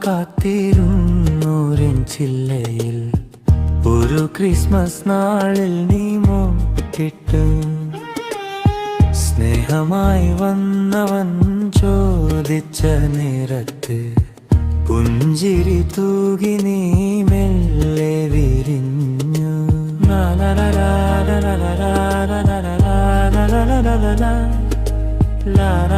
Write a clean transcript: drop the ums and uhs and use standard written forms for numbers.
കാത്തിരുന്നൂരിൻ ചില്ലയിൽ ഒരു ക്രിസ്മസ് നാളിൽ നീ മോട്ടിട്ട് സ്നേഹമായി വന്നവൻ ചോദിച്ച നേരത്ത് പുഞ്ചിരി തൂകി നീ മെല്ലെ വിരിഞ്ഞു. La